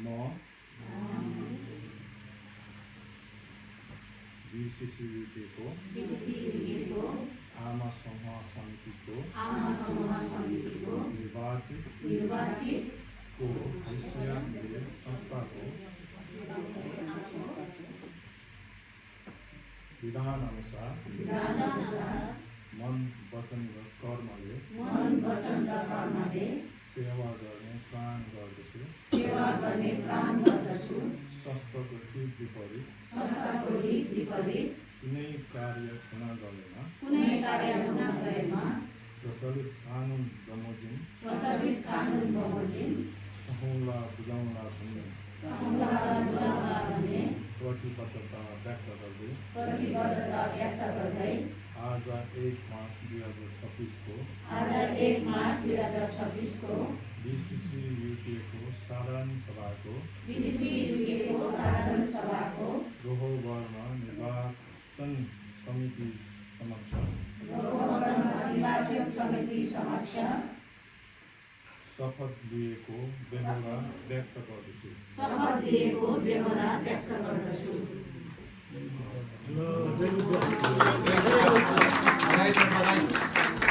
म BCCUK को आमा समूह समितिको निर्वाचित को हैसियतले संस्थाको विधान अनुसार मन वचन र कर्मले सेवा गर्ने प्रण गर्दछु शस्त्रको हित विपरीत कुनै कार्य हुन गएमा प्रचलित कानुन बमोजिम सहुला बुझाउला भन्ने प्रतिबद्धता व्यक्त गर्दै आज 1 मार्च 2026 को BCCUK को साधारण सभाको रोहोबरमा निर्वाचन समिति समक्ष शपथ लिएको बेहोरा व्यक्त गर्दछु।